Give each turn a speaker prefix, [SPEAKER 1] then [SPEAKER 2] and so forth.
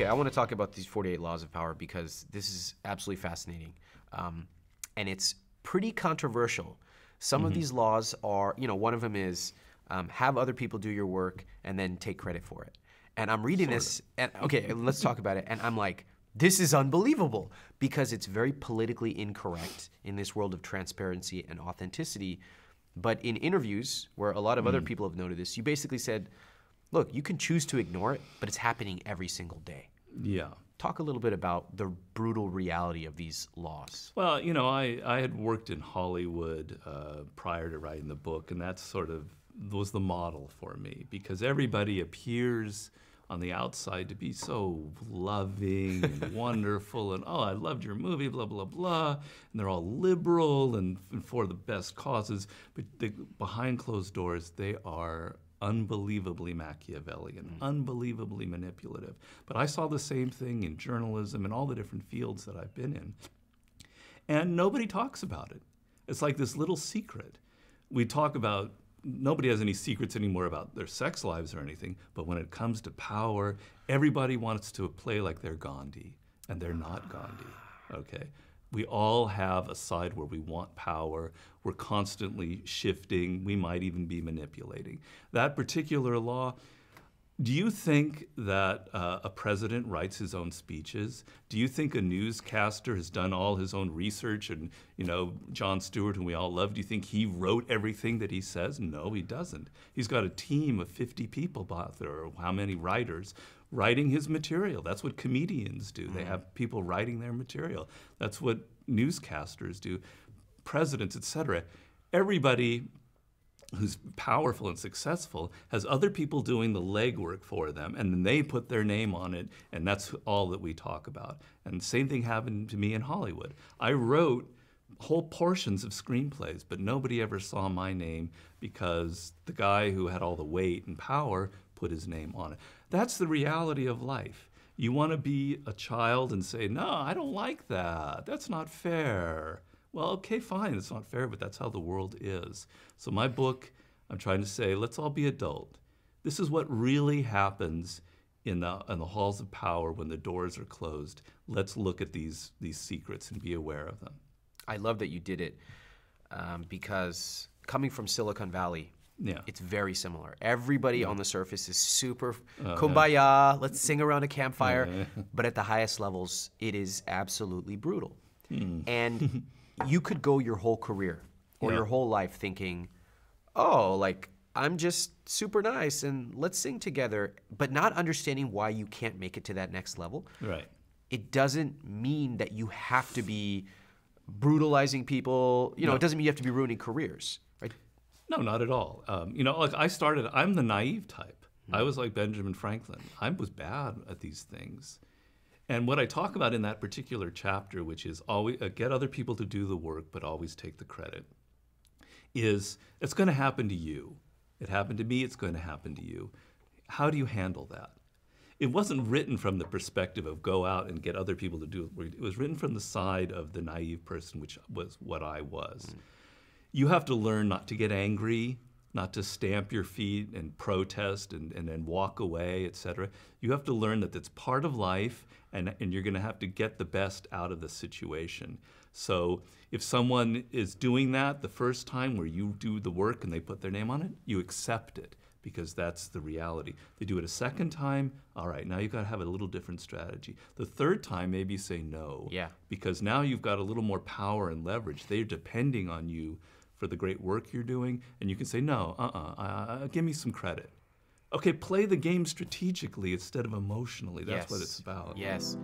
[SPEAKER 1] I want to talk about these 48 laws of power because this is absolutely fascinating. And it's pretty controversial. Some of these laws are, one of them is have other people do your work and then take credit for it. And I'm reading this, and okay, let's talk about it. And I'm like, this is unbelievable because it's very politically incorrect in this world of transparency and authenticity. But in interviews where a lot of other people have noted this, you basically said, look, you can choose to ignore it, but it's happening every single day.
[SPEAKER 2] Yeah.
[SPEAKER 1] Talk a little bit about the brutal reality of these laws.
[SPEAKER 2] Well, I had worked in Hollywood prior to writing the book, and that sort of was the model for me because everybody appears on the outside to be so loving and wonderful and, oh, I loved your movie, blah, blah, blah. And they're all liberal and for the best causes. But behind closed doors, they are unbelievably Machiavellian, unbelievably manipulative. But I saw the same thing in journalism and all the different fields that I've been in. And nobody talks about it. It's like this little secret. We talk about nobody has any secrets anymore about their sex lives or anything, but when it comes to power, everybody wants to play like they're Gandhi, and they're not Gandhi, okay? We all have a side where we want power. We're constantly shifting. We might even be manipulating. That particular law, do you think that a president writes his own speeches? Do you think a newscaster has done all his own research and, Jon Stewart, whom we all love, do you think he wrote everything that he says? No, he doesn't. He's got a team of 50 people out there, or how many writers, writing his material. That's what comedians do. They have people writing their material. That's what newscasters do, presidents, etc. Everybody who's powerful and successful has other people doing the legwork for them, and then they put their name on it, and that's all that we talk about. And the same thing happened to me in Hollywood. I wrote whole portions of screenplays, but nobody ever saw my name because the guy who had all the weight and power put his name on it. That's the reality of life. You want to be a child and say, no, I don't like that. That's not fair. Well, okay, fine, it's not fair, but that's how the world is. So my book, I'm trying to say, let's all be adult. This is what really happens in the halls of power when the doors are closed. Let's look at these secrets and be aware of them.
[SPEAKER 1] I love that you did it because coming from Silicon Valley, it's very similar. Everybody on the surface is super kumbaya, let's sing around a campfire, but at the highest levels, it is absolutely brutal. And you could go your whole career or your whole life thinking, oh, like, I'm just super nice and let's sing together, but not understanding why you can't make it to that next level.
[SPEAKER 2] Right.
[SPEAKER 1] It doesn't mean that you have to be brutalizing people. It doesn't mean you have to be ruining careers, right?
[SPEAKER 2] No, not at all. Like I'm the naive type. I was like Benjamin Franklin. I was bad at these things. And what I talk about in that particular chapter, which is always get other people to do the work, but always take the credit, is it's going to happen to you. It happened to me, it's going to happen to you. How do you handle that? It wasn't written from the perspective of go out and get other people to do it. It was written from the side of the naive person, which was what I was. You have to learn not to get angry, not to stamp your feet and protest and then walk away, etc. You have to learn that that's part of life, and you're going to have to get the best out of the situation. So if someone is doing that the first time where you do the work and they put their name on it, you accept it because that's the reality. They do it a second time, all right, now you've got to have a little different strategy. The third time, maybe you say no, because now you've got a little more power and leverage. They're depending on you for the great work you're doing, and you can say, no, give me some credit. Okay, play the game strategically instead of emotionally. That's what it's about.
[SPEAKER 1] Yes.